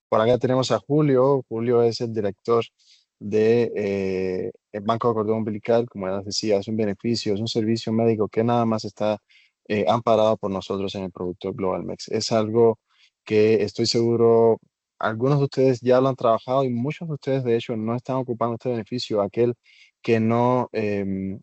Por acá tenemos a Julio. Julio es el director de el Banco de Cordón Umbilical. Como ya les decía, es un beneficio, es un servicio médico que nada más está amparado por nosotros en el producto GlobalMex. Es algo que estoy seguro, algunos de ustedes ya lo han trabajado y muchos de ustedes, de hecho, no están ocupando este beneficio, aquel que no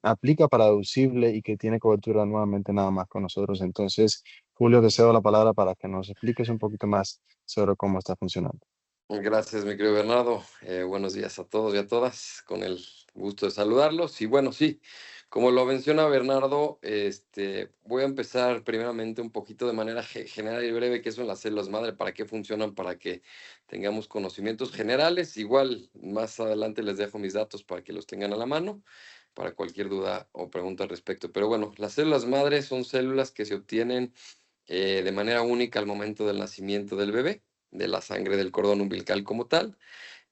aplica para deducible y que tiene cobertura nuevamente nada más con nosotros. Entonces, Julio, te cedo la palabra para que nos expliques un poquito más sobre cómo está funcionando. Gracias, mi querido Bernardo. Buenos días a todos y a todas. Con el gusto de saludarlos. Y bueno, sí, como lo menciona Bernardo, voy a empezar primeramente un poquito de manera general y breve qué son las células madre, para qué funcionan, para que tengamos conocimientos generales. Igual más adelante les dejo mis datos para que los tengan a la mano, para cualquier duda o pregunta al respecto. Pero bueno, las células madre son células que se obtienen de manera única al momento del nacimiento del bebé, de la sangre del cordón umbilical como tal.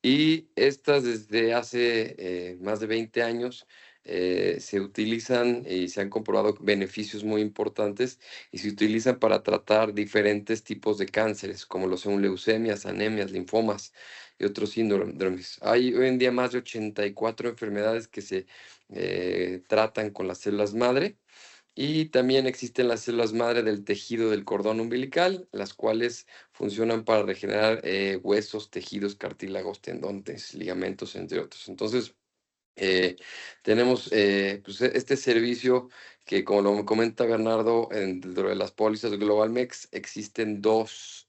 Y estas desde hace más de 20 años se utilizan y se han comprobado beneficios muy importantes y se utilizan para tratar diferentes tipos de cánceres, como lo son leucemias, anemias, linfomas y otros síndromes. Hay hoy en día más de 84 enfermedades que se tratan con las células madre, y también existen las células madre del tejido del cordón umbilical, las cuales funcionan para regenerar huesos, tejidos, cartílagos, tendones, ligamentos, entre otros. Entonces, eh, tenemos pues, este servicio que, como lo comenta Bernardo, dentro de las pólizas GlobalMex existen dos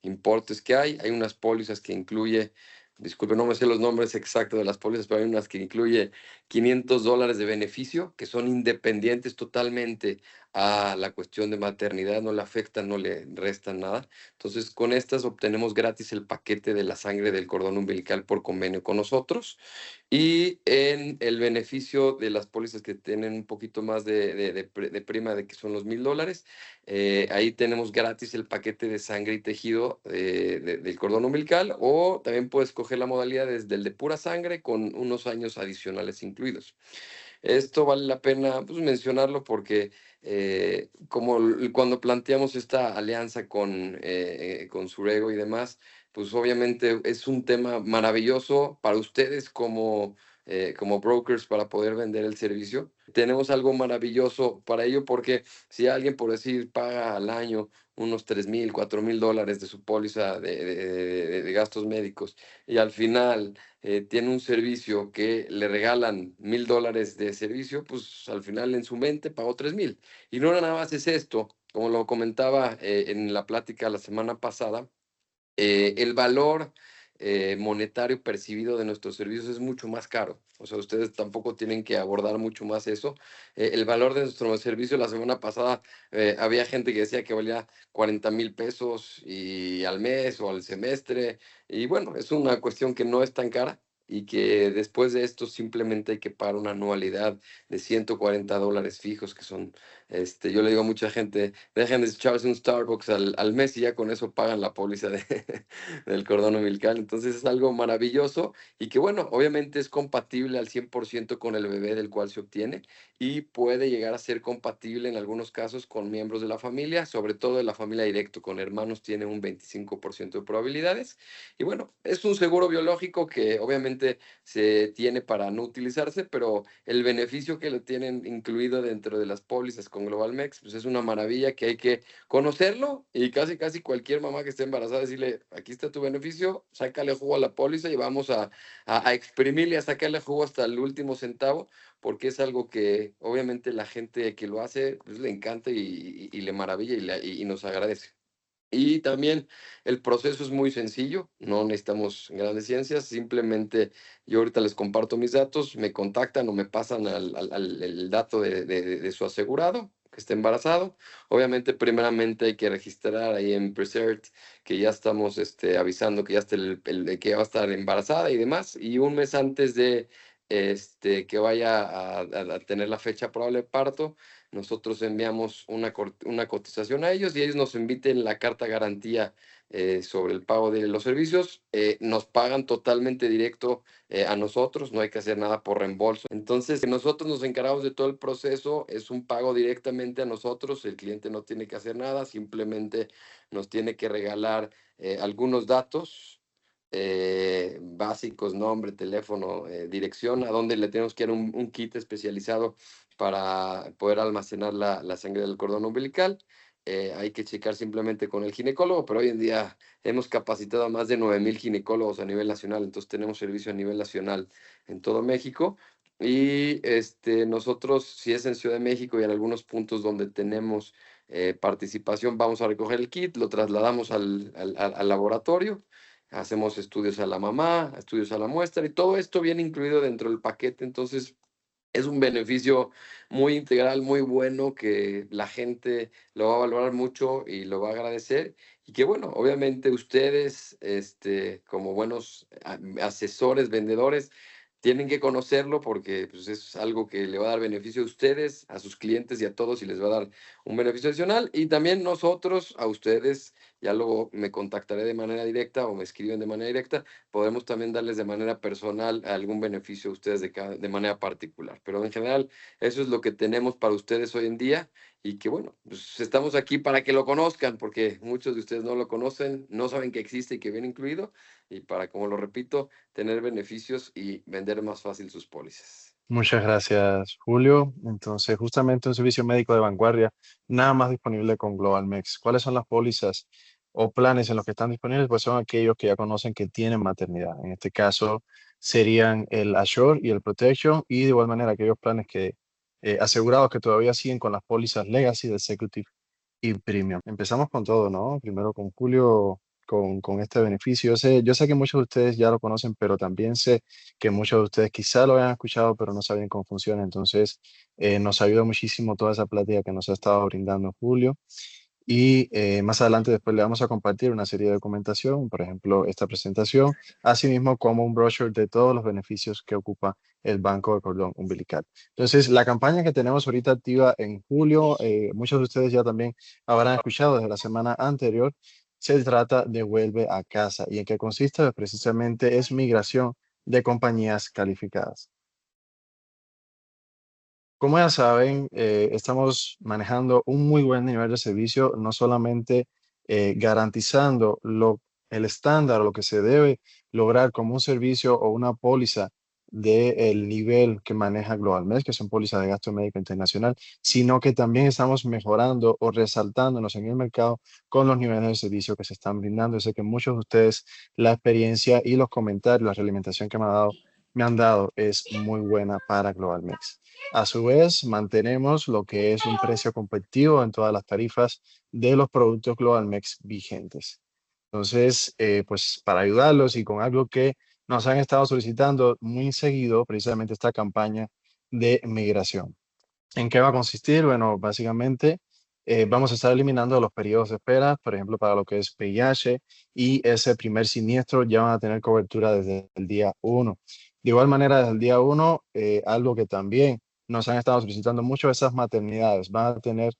importes que hay. Hay unas pólizas que incluye, disculpe, no me sé los nombres exactos de las pólizas, pero hay unas que incluye $500 de beneficio, que son independientes totalmente a la cuestión de maternidad, no le afectan, no le restan nada. Entonces, con estas obtenemos gratis el paquete de la sangre del cordón umbilical por convenio con nosotros. Y en el beneficio de las pólizas que tienen un poquito más de prima, de que son los $1,000, ahí tenemos gratis el paquete de sangre y tejido del cordón umbilical, o también puedes coger la modalidad desde el de pura sangre con unos años adicionales incluidos. Esto vale la pena pues, mencionarlo porque cuando planteamos esta alianza con Surego y demás, pues obviamente es un tema maravilloso para ustedes como brokers para poder vender el servicio. Tenemos algo maravilloso para ello porque si alguien, por decir, paga al año unos $3,000, $4,000 de su póliza de gastos médicos, y al final tiene un servicio que le regalan $1,000 de servicio, pues al final en su mente pagó 3,000. Y no nada más es esto, como lo comentaba en la plática la semana pasada, el valor monetario percibido de nuestros servicios es mucho más caro. O sea, ustedes tampoco tienen que abordar mucho más eso. El valor de nuestro servicio la semana pasada, había gente que decía que valía 40,000 pesos y al mes o al semestre. Y bueno, es una cuestión que no es tan cara y que después de esto simplemente hay que pagar una anualidad de $140 fijos, que son, yo le digo a mucha gente, dejen de echarse un Starbucks al mes y ya con eso pagan la póliza del cordón umbilical. Entonces es algo maravilloso y que, bueno, obviamente es compatible al 100% con el bebé del cual se obtiene, y puede llegar a ser compatible en algunos casos con miembros de la familia, sobre todo de la familia directo. Con hermanos tiene un 25% de probabilidades. Y bueno, es un seguro biológico que obviamente se tiene para no utilizarse, pero el beneficio que lo tienen incluido dentro de las pólizas con GlobalMex, pues es una maravilla que hay que conocerlo, y casi casi cualquier mamá que esté embarazada decirle, aquí está tu beneficio, sácale jugo a la póliza y vamos a exprimirle, a sacarle jugo hasta el último centavo, porque es algo que obviamente la gente que lo hace pues, le encanta y le maravilla y nos agradece. Y también el proceso es muy sencillo, no necesitamos grandes ciencias, simplemente yo ahorita les comparto mis datos, me contactan o me pasan el dato de su asegurado que esté embarazado. Obviamente, primeramente hay que registrar ahí en Presert que ya estamos avisando que ya está que va a estar embarazada y demás, y un mes antes de que vaya a tener la fecha probable de parto, nosotros enviamos una cotización a ellos y ellos nos inviten la carta garantía sobre el pago de los servicios. Nos pagan totalmente directo a nosotros, no hay que hacer nada por reembolso. Entonces, nosotros nos encargamos de todo el proceso, es un pago directamente a nosotros, el cliente no tiene que hacer nada, simplemente nos tiene que regalar algunos datos básicos, nombre, teléfono, dirección, a donde le tenemos que dar un kit especializado para poder almacenar la sangre del cordón umbilical. Hay que checar simplemente con el ginecólogo, pero hoy en día hemos capacitado a más de 9,000 ginecólogos a nivel nacional, entonces tenemos servicio a nivel nacional en todo México. Y nosotros, si es en Ciudad de México y en algunos puntos donde tenemos participación, vamos a recoger el kit, lo trasladamos al laboratorio, hacemos estudios a la mamá, estudios a la muestra, y todo esto viene incluido dentro del paquete. Entonces es un beneficio muy integral, muy bueno, que la gente lo va a valorar mucho y lo va a agradecer. Y que bueno, obviamente ustedes, como buenos asesores, vendedores, tienen que conocerlo, porque pues, es algo que le va a dar beneficio a ustedes, a sus clientes y a todos, y les va a dar un beneficio adicional. Y también nosotros, a ustedes, ya luego me contactaré de manera directa o me escriben de manera directa, podemos también darles de manera personal algún beneficio a ustedes de manera particular. Pero en general, eso es lo que tenemos para ustedes hoy en día, y que bueno, pues estamos aquí para que lo conozcan, porque muchos de ustedes no lo conocen, no saben que existe y que viene incluido, y para, como lo repito, tener beneficios y vender más fácil sus pólizas. Muchas gracias, Julio. Entonces, justamente un servicio médico de vanguardia, nada más disponible con GlobalMex. ¿Cuáles son las pólizas o planes en los que están disponibles? Pues son aquellos que ya conocen que tienen maternidad. En este caso, serían el Assure y el Protection, y de igual manera aquellos planes que asegurados que todavía siguen con las pólizas Legacy, de Executive y Premium. Empezamos con todo, ¿no? Primero con Julio, con este beneficio. Yo sé que muchos de ustedes ya lo conocen, pero también sé que muchos de ustedes quizá lo hayan escuchado, pero no saben cómo funciona. Entonces, nos ayuda muchísimo toda esa plática que nos ha estado brindando Julio. Y más adelante después le vamos a compartir una serie de documentación, por ejemplo, esta presentación, asimismo como un brochure de todos los beneficios que ocupa el banco de cordón umbilical. Entonces, la campaña que tenemos ahorita activa en julio, muchos de ustedes ya también habrán escuchado desde la semana anterior, se trata de Vuelve a Casa, y en qué consiste. Pues, precisamente es migración de compañías calificadas. Como ya saben, estamos manejando un muy buen nivel de servicio, no solamente garantizando el estándar o lo que se debe lograr como un servicio o una póliza del nivel que maneja GlobalMed, que son pólizas de gasto médico internacional, sino que también estamos mejorando o resaltándonos en el mercado con los niveles de servicio que se están brindando. Yo sé que muchos de ustedes, la experiencia y los comentarios, la realimentación que me han dado es muy buena para GlobalMed. A su vez, mantenemos lo que es un precio competitivo en todas las tarifas de los productos GlobalMex vigentes. Entonces, pues para ayudarlos y con algo que nos han estado solicitando muy seguido, precisamente esta campaña de migración. ¿En qué va a consistir? Bueno, básicamente vamos a estar eliminando los periodos de espera, por ejemplo, para lo que es VIH, y ese primer siniestro ya van a tener cobertura desde el día 1. De igual manera, desde el día 1, algo que también nos han estado solicitando mucho, esas maternidades van a tener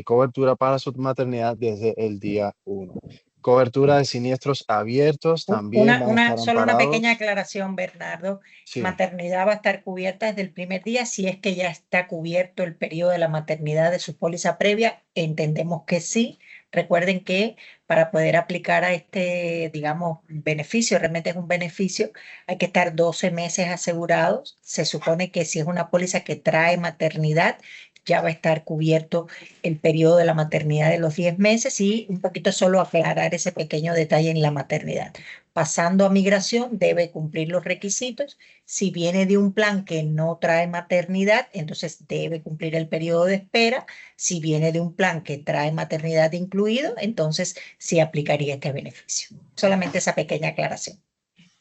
cobertura para su maternidad desde el día 1. Cobertura de siniestros abiertos también van a estar Solo una pequeña amparados. aclaración, Bernardo. Sí. Maternidad va a estar cubierta desde el primer día si es que ya está cubierto el periodo de la maternidad de su póliza previa. Entendemos que sí. Recuerden que para poder aplicar a este, digamos, beneficio, realmente es un beneficio, hay que estar 12 meses asegurados. Se supone que si es una póliza que trae maternidad, ya va a estar cubierto el periodo de la maternidad de los 10 meses, y un poquito solo aclarar ese pequeño detalle en la maternidad. Pasando a migración, debe cumplir los requisitos. Si viene de un plan que no trae maternidad, entonces debe cumplir el periodo de espera. Si viene de un plan que trae maternidad incluido, entonces sí aplicaría este beneficio. Solamente esa pequeña aclaración.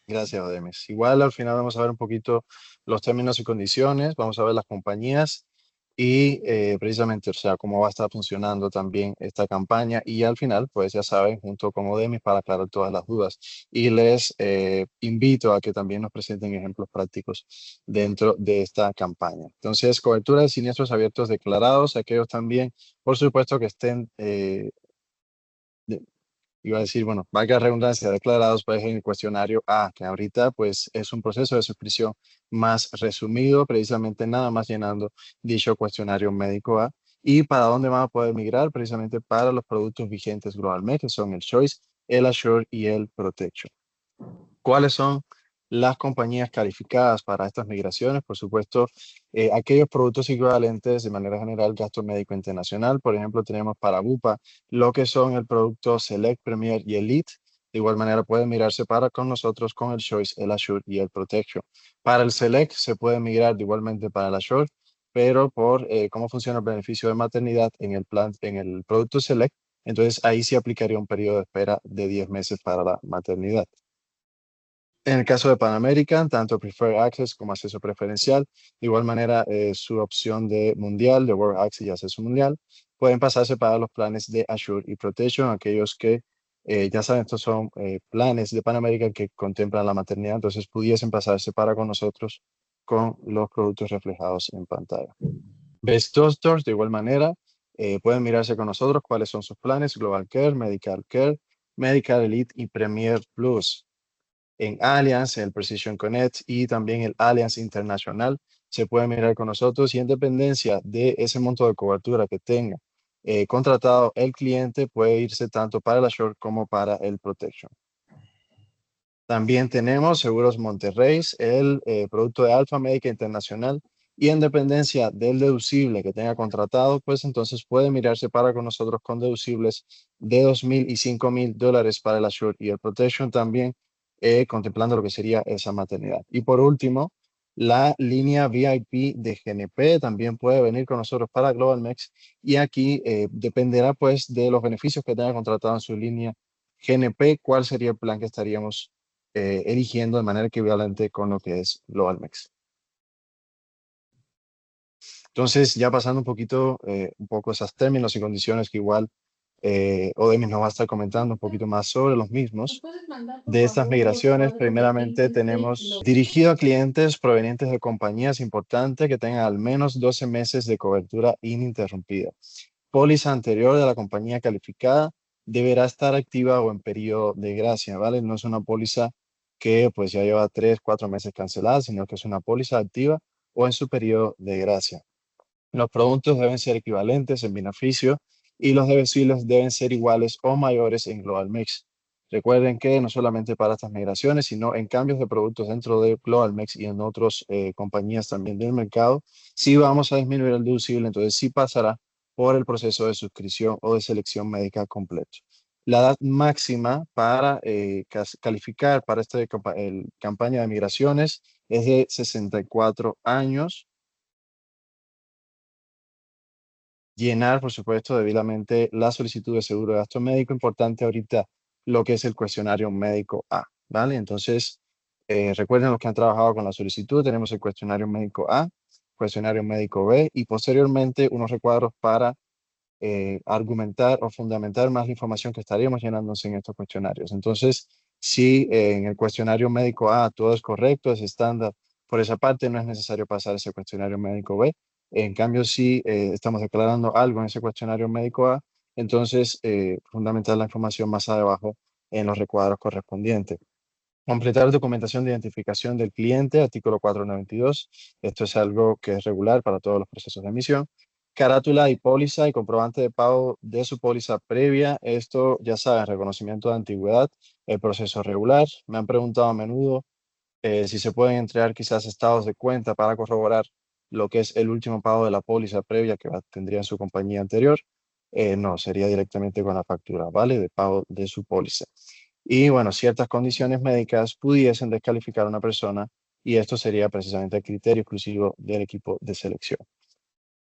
Gracias, Odemis. Igual al final vamos a ver un poquito los términos y condiciones, vamos a ver las compañías y precisamente, o sea, cómo va a estar funcionando también esta campaña. Y al final, pues ya saben, junto con Odemis para aclarar todas las dudas. Y les invito a que también nos presenten ejemplos prácticos dentro de esta campaña. Entonces, cobertura de siniestros abiertos declarados, aquellos también, por supuesto, que estén iba a decir, bueno, valga la redundancia, declarados pues en el cuestionario A, que ahorita pues es un proceso de suscripción más resumido, precisamente nada más llenando dicho cuestionario médico A. ¿Y para dónde van a poder migrar? Precisamente para los productos vigentes globalmente, que son el Choice, el Assure y el Protection. ¿Cuáles son las compañías calificadas para estas migraciones? Por supuesto, aquellos productos equivalentes de manera general, gasto médico internacional. Por ejemplo, tenemos para Bupa lo que son el producto Select, Premier y Elite. De igual manera, pueden mirarse para con nosotros con el Choice, el Assure y el Protection. Para el Select se puede migrar igualmente para el Assure, pero por cómo funciona el beneficio de maternidad en el plan, en el producto Select, entonces ahí sí aplicaría un periodo de espera de 10 meses para la maternidad. En el caso de Pan American, tanto Preferred Access como acceso preferencial, de igual manera su opción de mundial, de World Access y acceso mundial, pueden pasarse para los planes de Assure y Protection, aquellos que ya saben, estos son planes de Pan American que contemplan la maternidad, entonces pudiesen pasarse para con nosotros con los productos reflejados en pantalla. Best Doctors, de igual manera, pueden mirarse con nosotros cuáles son sus planes, Global Care, Medical Care, Medical Elite y Premier Plus. En Allianz, el Precision Connect y también el Allianz Internacional se puede mirar con nosotros y en dependencia de ese monto de cobertura que tenga contratado el cliente puede irse tanto para el Assure como para el Protection. También tenemos Seguros Monterrey, el producto de Alfa Médica Internacional y en dependencia del deducible que tenga contratado, pues entonces puede mirarse para con nosotros con deducibles de $2,000 y $5,000 para el Assure y el Protection también contemplando lo que sería esa maternidad. Y por último, la línea VIP de GNP también puede venir con nosotros para Global Mex y aquí dependerá pues de los beneficios que tenga contratado en su línea GNP, cuál sería el plan que estaríamos eligiendo de manera equivalente con lo que es Global Mex. Entonces, ya pasando un poco esos términos y condiciones que igual Odemis nos va a estar comentando un poquito más sobre los mismos. De estas migraciones, primeramente tenemos dirigido a clientes provenientes de compañías importantes que tengan al menos 12 meses de cobertura ininterrumpida. Póliza anterior de la compañía calificada deberá estar activa o en periodo de gracia, ¿vale? No es una póliza que pues ya lleva 3, 4 meses cancelada, sino que es una póliza activa o en su periodo de gracia. Los productos deben ser equivalentes en beneficio y los deducibles deben ser iguales o mayores en Global Mix. Recuerden que no solamente para estas migraciones, sino en cambios de productos dentro de Global Mix y en otras compañías también del mercado, sí vamos a disminuir el deducible, entonces sí pasará por el proceso de suscripción o de selección médica completo. La edad máxima para calificar para esta campaña de migraciones es de 64 años. Llenar, por supuesto, debidamente la solicitud de seguro de gasto médico. Importante ahorita lo que es el cuestionario médico A, ¿vale? Entonces, recuerden los que han trabajado con la solicitud, tenemos el cuestionario médico A, cuestionario médico B y posteriormente unos recuadros para argumentar o fundamentar más la información que estaríamos llenándose en estos cuestionarios. Entonces, si en el cuestionario médico A todo es correcto, es estándar, por esa parte no es necesario pasar ese cuestionario médico B. En cambio, si estamos declarando algo en ese cuestionario médico A, entonces fundamentar la información más abajo en los recuadros correspondientes. Completar documentación de identificación del cliente, artículo 492. Esto es algo que es regular para todos los procesos de emisión. Carátula y póliza y comprobante de pago de su póliza previa. Esto, ya saben, reconocimiento de antigüedad, el proceso regular. Me han preguntado a menudo si se pueden entregar quizás estados de cuenta para corroborar lo que es el último pago de la póliza previa que tendría en su compañía anterior. No, sería directamente con la factura, ¿vale? De pago de su póliza. Y bueno, ciertas condiciones médicas pudiesen descalificar a una persona y esto sería precisamente el criterio exclusivo del equipo de selección.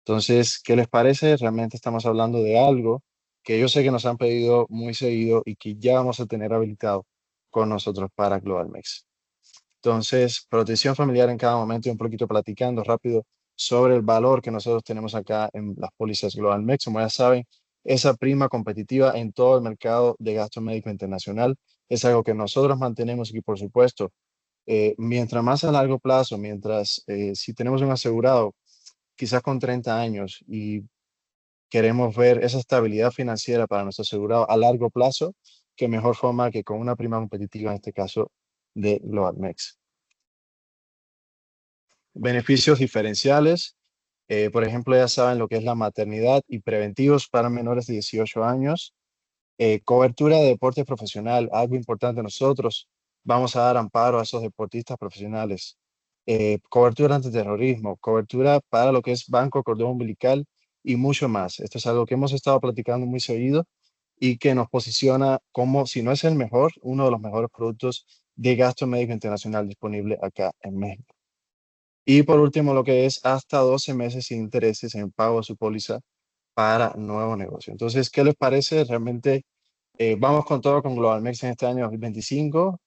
Entonces, ¿qué les parece? Realmente estamos hablando de algo que yo sé que nos han pedido muy seguido y que ya vamos a tener habilitado con nosotros para Global Mex. Entonces, protección familiar en cada momento y un poquito platicando rápido sobre el valor que nosotros tenemos acá en las pólizas Global Mex. Como ya saben, esa prima competitiva en todo el mercado de gasto médico internacional es algo que nosotros mantenemos y por supuesto, mientras más a largo plazo, mientras si tenemos un asegurado quizás con 30 años y queremos ver esa estabilidad financiera para nuestro asegurado a largo plazo, qué mejor forma que con una prima competitiva, en este caso de GlobalMex. Beneficios diferenciales. Por ejemplo, ya saben lo que es la maternidad y preventivos para menores de 18 años. Cobertura de deporte profesional, algo importante nosotros. Vamos a dar amparo a esos deportistas profesionales. Cobertura antiterrorismo, cobertura para lo que es banco, cordón umbilical y mucho más. Esto es algo que hemos estado platicando muy seguido y que nos posiciona como, si no es el mejor, uno de los mejores productos de gasto médico internacional disponible acá en México. Y por último, lo que es hasta 12 meses sin intereses en pago de su póliza para nuevo negocio. Entonces, ¿qué les parece? Realmente vamos con todo con GlobalMex en este año 2025.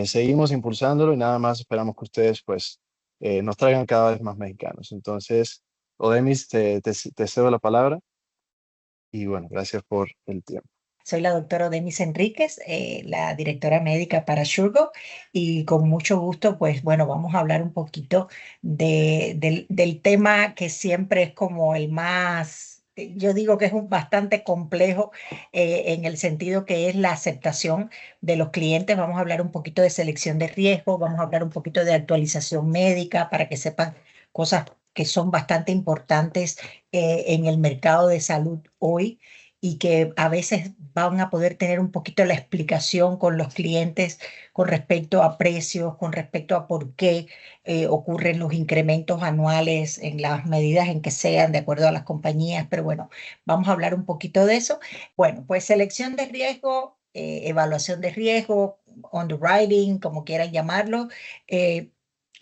Seguimos impulsándolo y nada más esperamos que ustedes pues nos traigan cada vez más mexicanos. Entonces, Odemis, te cedo la palabra y bueno, gracias por el tiempo. Soy la doctora Demis Enríquez, la directora médica para Surgo, y con mucho gusto, pues bueno, vamos a hablar un poquito del tema que siempre es como el más, yo digo que es bastante complejo en el sentido que es la aceptación de los clientes. Vamos a hablar un poquito de selección de riesgo, vamos a hablar un poquito de actualización médica para que sepan cosas que son bastante importantes en el mercado de salud hoy y que a veces van a poder tener un poquito la explicación con los clientes con respecto a precios, con respecto a por qué ocurren los incrementos anuales en las medidas en que sean, de acuerdo a las compañías. Pero bueno, vamos a hablar un poquito de eso. Bueno, pues selección de riesgo, evaluación de riesgo, underwriting, como quieran llamarlo.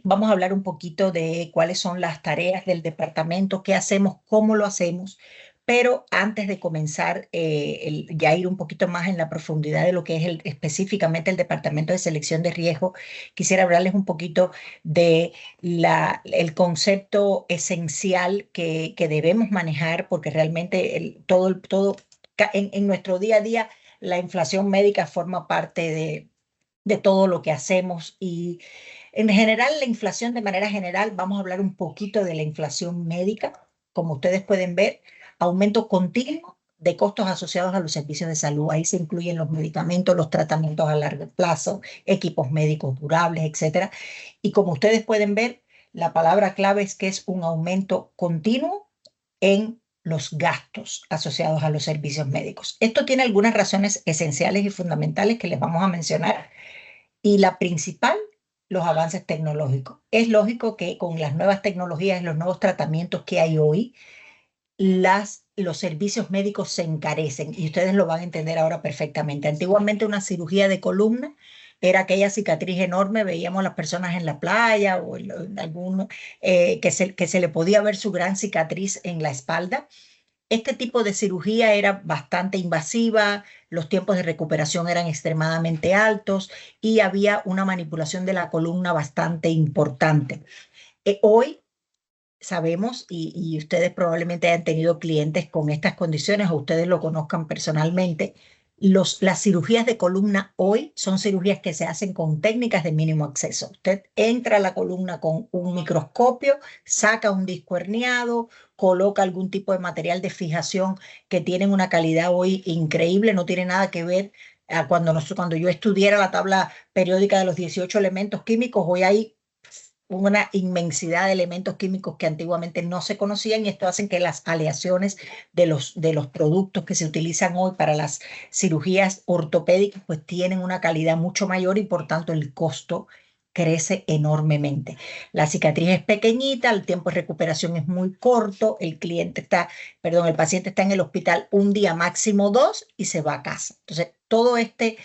Vamos a hablar un poquito de cuáles son las tareas del departamento, qué hacemos, cómo lo hacemos. Pero antes de comenzar, ya ir un poquito más en la profundidad de lo que es específicamente el Departamento de Selección de Riesgo, quisiera hablarles un poquito de el concepto esencial que debemos manejar, porque realmente en nuestro día a día la inflación médica forma parte de todo lo que hacemos y en general la inflación de manera general, vamos a hablar un poquito de la inflación médica, como ustedes pueden ver aumento continuo de costos asociados a los servicios de salud. Ahí se incluyen los medicamentos, los tratamientos a largo plazo, equipos médicos durables, etcétera. Y como ustedes pueden ver, la palabra clave es que es un aumento continuo en los gastos asociados a los servicios médicos. Esto tiene algunas razones esenciales y fundamentales que les vamos a mencionar. Y la principal, los avances tecnológicos. Es lógico que con las nuevas tecnologías y los nuevos tratamientos que hay hoy, los servicios médicos se encarecen y ustedes lo van a entender ahora perfectamente. Antiguamente una cirugía de columna era aquella cicatriz enorme, veíamos a las personas en la playa o en algún, que se le podía ver su gran cicatriz en la espalda. Este tipo de cirugía era bastante invasiva, los tiempos de recuperación eran extremadamente altos y había una manipulación de la columna bastante importante. Hoy sabemos, y ustedes probablemente hayan tenido clientes con estas condiciones o ustedes lo conozcan personalmente, las cirugías de columna hoy son cirugías que se hacen con técnicas de mínimo acceso. Usted entra a la columna con un microscopio, saca un disco herniado, coloca algún tipo de material de fijación que tienen una calidad hoy increíble, no tiene nada que ver a cuando yo estudiara la tabla periódica de los 18 elementos químicos. Hoy hay una inmensidad de elementos químicos que antiguamente no se conocían y esto hace que las aleaciones de los productos que se utilizan hoy para las cirugías ortopédicas pues tienen una calidad mucho mayor y por tanto el costo crece enormemente. La cicatriz es pequeñita, el tiempo de recuperación es muy corto, el paciente está en el hospital un día, máximo 2 y se va a casa. Entonces, todo este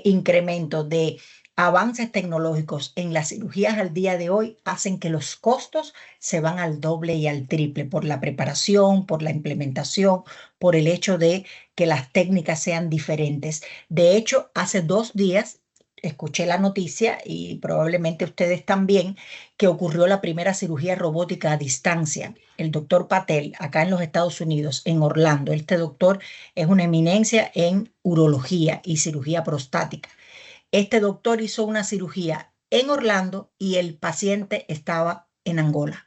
incremento de avances tecnológicos en las cirugías al día de hoy hacen que los costos se van al doble y al triple por la preparación, por la implementación, por el hecho de que las técnicas sean diferentes. De hecho, hace 2 días escuché la noticia y probablemente ustedes también que ocurrió la primera cirugía robótica a distancia. El doctor Patel, acá en los Estados Unidos, en Orlando. Este doctor es una eminencia en urología y cirugía prostática. Este doctor hizo una cirugía en Orlando y el paciente estaba en Angola.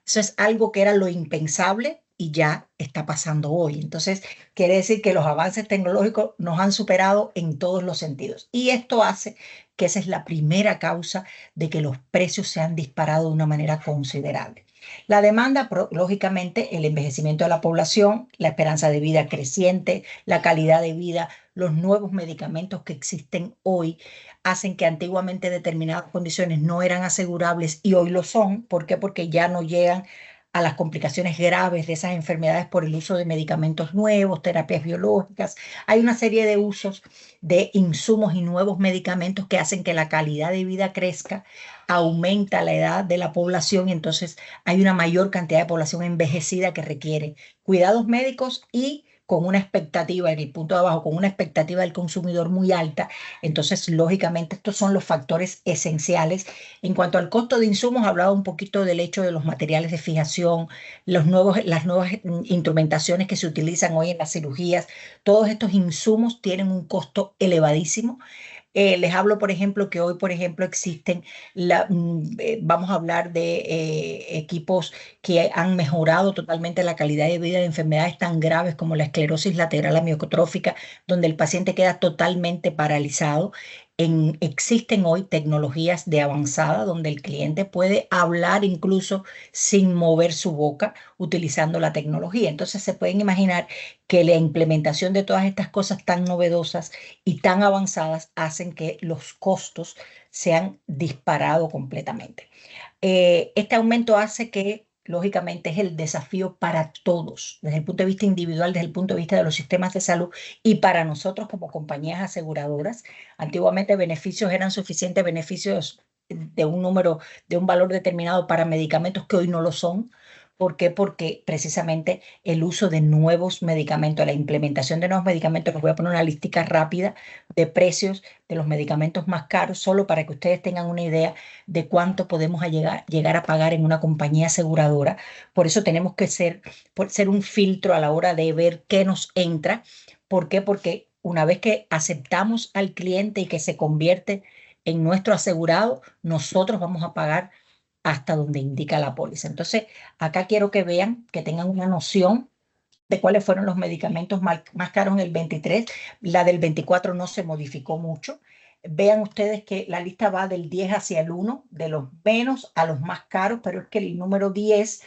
Eso es algo que era lo impensable y ya está pasando hoy. Entonces, quiere decir que los avances tecnológicos nos han superado en todos los sentidos. Y esto hace que esa es la primera causa de que los precios se han disparado de una manera considerable. La demanda, lógicamente, el envejecimiento de la población, la esperanza de vida creciente, la calidad de vida, los nuevos medicamentos que existen hoy hacen que antiguamente determinadas condiciones no eran asegurables y hoy lo son. ¿Por qué? Porque ya no llegan a las complicaciones graves de esas enfermedades por el uso de medicamentos nuevos, terapias biológicas. Hay una serie de usos de insumos y nuevos medicamentos que hacen que la calidad de vida crezca, aumenta la edad de la población y entonces hay una mayor cantidad de población envejecida que requiere cuidados médicos y con una expectativa, en el punto de abajo, con una expectativa del consumidor muy alta. Entonces, lógicamente, estos son los factores esenciales. En cuanto al costo de insumos, hablaba un poquito del hecho de los materiales de fijación, las nuevas instrumentaciones que se utilizan hoy en las cirugías. Todos estos insumos tienen un costo elevadísimo. Les hablo, por ejemplo, que hoy, por ejemplo, existen, vamos a hablar de equipos que han mejorado totalmente la calidad de vida de enfermedades tan graves como la esclerosis lateral amiotrófica, donde el paciente queda totalmente paralizado. Existen hoy tecnologías de avanzada donde el cliente puede hablar incluso sin mover su boca utilizando la tecnología. Entonces se pueden imaginar que la implementación de todas estas cosas tan novedosas y tan avanzadas hacen que los costos se han disparado completamente. Este aumento hace que, lógicamente, es el desafío para todos, desde el punto de vista individual, desde el punto de vista de los sistemas de salud y para nosotros como compañías aseguradoras. Antiguamente beneficios eran suficientes, beneficios de un número, de un valor determinado para medicamentos que hoy no lo son. ¿Por qué? Porque precisamente el uso de nuevos medicamentos, la implementación de nuevos medicamentos, les voy a poner una listica rápida de precios de los medicamentos más caros, solo para que ustedes tengan una idea de cuánto podemos llegar a pagar en una compañía aseguradora. Por eso tenemos que ser un filtro a la hora de ver qué nos entra. ¿Por qué? Porque una vez que aceptamos al cliente y que se convierte en nuestro asegurado, nosotros vamos a pagar hasta donde indica la póliza. Entonces, acá quiero que vean, que tengan una noción de cuáles fueron los medicamentos más caros en el 23. La del 24 no se modificó mucho. Vean ustedes que la lista va del 10 hacia el 1, de los menos a los más caros, pero es que el número 10,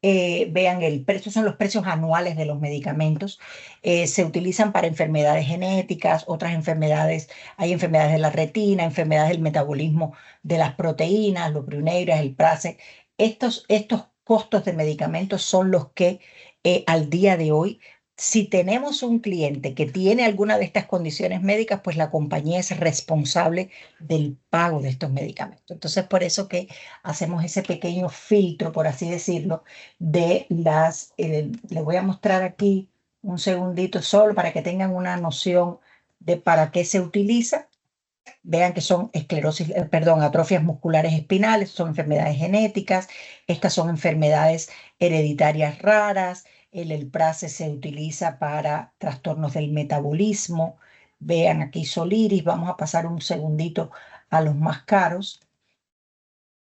vean el precio, son los precios anuales de los medicamentos. Se utilizan para enfermedades genéticas, otras enfermedades, hay enfermedades de la retina, enfermedades del metabolismo de las proteínas, los Briuneiras, el Prase. Estos costos de medicamentos son los que al día de hoy, si tenemos un cliente que tiene alguna de estas condiciones médicas, pues la compañía es responsable del pago de estos medicamentos. Entonces, por eso que hacemos ese pequeño filtro, por así decirlo, de las... les voy a mostrar aquí un segundito solo para que tengan una noción de para qué se utiliza. Vean que son atrofias musculares espinales, son enfermedades genéticas, estas son enfermedades hereditarias raras, el Elprase se utiliza para trastornos del metabolismo. Vean aquí Soliris, vamos a pasar un segundito a los más caros,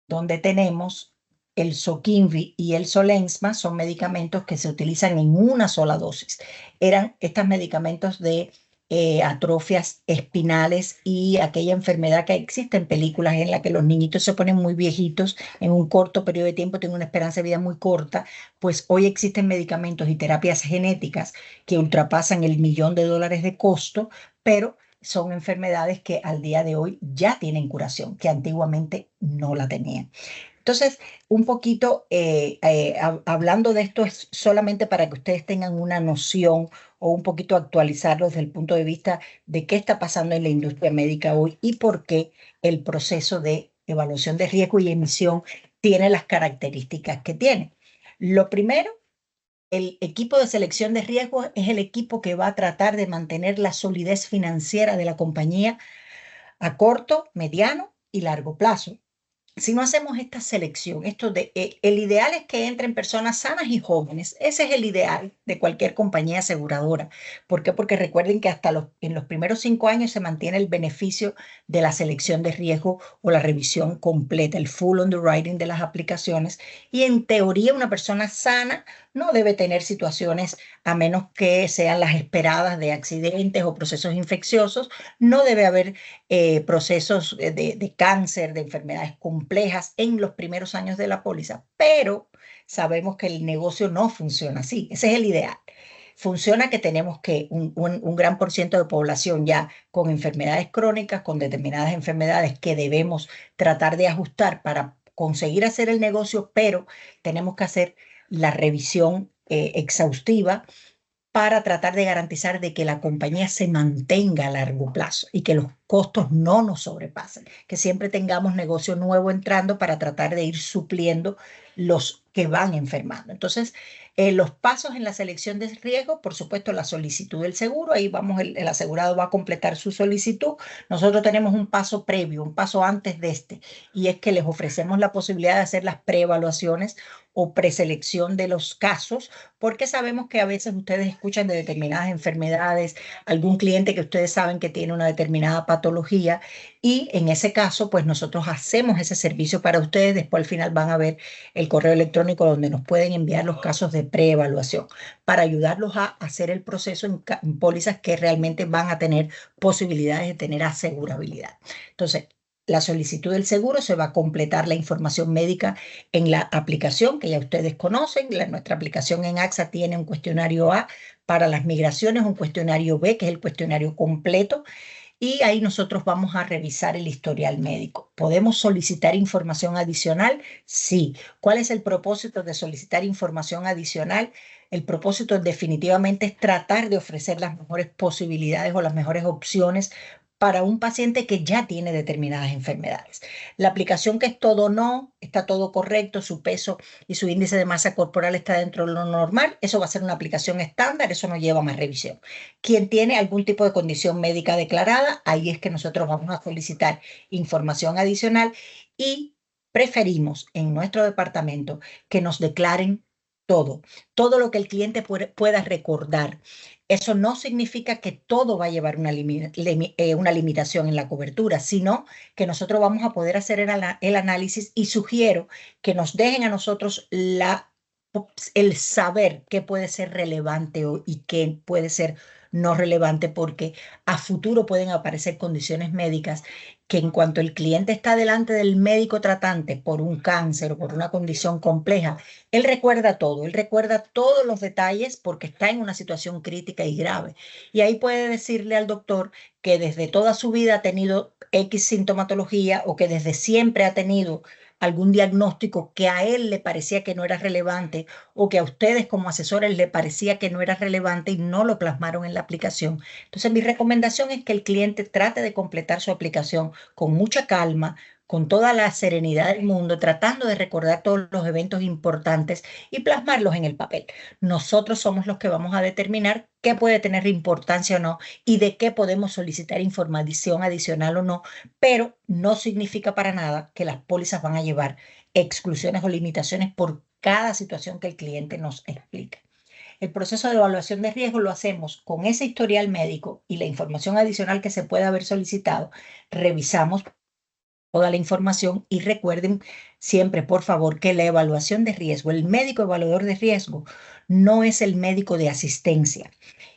donde tenemos el Zokinvy y el Zolensma, son medicamentos que se utilizan en una sola dosis. Eran estos medicamentos de atrofias espinales y aquella enfermedad que existe en películas en la que los niñitos se ponen muy viejitos en un corto periodo de tiempo, tienen una esperanza de vida muy corta. Pues hoy existen medicamentos y terapias genéticas que ultrapasan el $1.000.000 de costo, pero son enfermedades que al día de hoy ya tienen curación, que antiguamente no la tenían. Entonces, un poquito hablando de esto es solamente para que ustedes tengan una noción o un poquito actualizarlo desde el punto de vista de qué está pasando en la industria médica hoy y por qué el proceso de evaluación de riesgo y emisión tiene las características que tiene. Lo primero, el equipo de selección de riesgo es el equipo que va a tratar de mantener la solidez financiera de la compañía a corto, mediano y largo plazo. Si no hacemos esta selección, el ideal es que entren personas sanas y jóvenes. Ese es el ideal de cualquier compañía aseguradora. ¿Por qué? Porque recuerden que en los primeros 5 años se mantiene el beneficio de la selección de riesgo o la revisión completa, el full underwriting de las aplicaciones. Y en teoría una persona sana no debe tener situaciones, a menos que sean las esperadas, de accidentes o procesos infecciosos, no debe haber procesos de cáncer, de enfermedades complejas en los primeros años de la póliza, pero sabemos que el negocio no funciona así. Ese es el ideal. Funciona que tenemos que un gran por ciento de población ya con enfermedades crónicas, con determinadas enfermedades que debemos tratar de ajustar para conseguir hacer el negocio, pero tenemos que hacer la revisión exhaustiva para tratar de garantizar de que la compañía se mantenga a largo plazo y que los costos no nos sobrepasen, que siempre tengamos negocio nuevo entrando para tratar de ir supliendo los que van enfermando. Entonces, los pasos en la selección de riesgo, por supuesto, la solicitud del seguro, ahí vamos, el asegurado va a completar su solicitud. Nosotros tenemos un paso previo, un paso antes de este, y es que les ofrecemos la posibilidad de hacer las preevaluaciones o preselección de los casos, porque sabemos que a veces ustedes escuchan de determinadas enfermedades, algún cliente que ustedes saben que tiene una determinada patología, y en ese caso, pues nosotros hacemos ese servicio para ustedes. Después al final van a ver el correo electrónico donde nos pueden enviar los casos de preevaluación para ayudarlos a hacer el proceso en pólizas que realmente van a tener posibilidades de tener asegurabilidad. Entonces, la solicitud del seguro se va a completar la información médica en la aplicación que ya ustedes conocen. Nuestra aplicación en AXA tiene un cuestionario A para las migraciones, un cuestionario B, que es el cuestionario completo, y ahí nosotros vamos a revisar el historial médico. ¿Podemos solicitar información adicional? Sí. ¿Cuál es el propósito de solicitar información adicional? El propósito definitivamente es tratar de ofrecer las mejores posibilidades o las mejores opciones para un paciente que ya tiene determinadas enfermedades. La aplicación que es todo no, está todo correcto, su peso y su índice de masa corporal está dentro de lo normal, eso va a ser una aplicación estándar, eso no lleva más revisión. Quien tiene algún tipo de condición médica declarada, ahí es que nosotros vamos a solicitar información adicional, y preferimos en nuestro departamento que nos declaren todo lo que el cliente pueda recordar. Eso no significa que todo va a llevar una limitación en la cobertura, sino que nosotros vamos a poder hacer el análisis, y sugiero que nos dejen a nosotros el saber qué puede ser relevante y qué puede ser no relevante, porque a futuro pueden aparecer condiciones médicas que, en cuanto el cliente está delante del médico tratante por un cáncer o por una condición compleja, él recuerda todos los detalles porque está en una situación crítica y grave. Y ahí puede decirle al doctor que desde toda su vida ha tenido X sintomatología, o que desde siempre ha tenido algún diagnóstico que a él le parecía que no era relevante, o que a ustedes como asesores le parecía que no era relevante y no lo plasmaron en la aplicación. Entonces, mi recomendación es que el cliente trate de completar su aplicación con mucha calma, con toda la serenidad del mundo, tratando de recordar todos los eventos importantes y plasmarlos en el papel. Nosotros somos los que vamos a determinar qué puede tener importancia o no, y de qué podemos solicitar información adicional o no, pero no significa para nada que las pólizas van a llevar exclusiones o limitaciones por cada situación que el cliente nos explique. El proceso de evaluación de riesgo lo hacemos con ese historial médico y la información adicional que se puede haber solicitado. Revisamos toda la información, y recuerden siempre, por favor, que la evaluación de riesgo, el médico evaluador de riesgo, no es el médico de asistencia.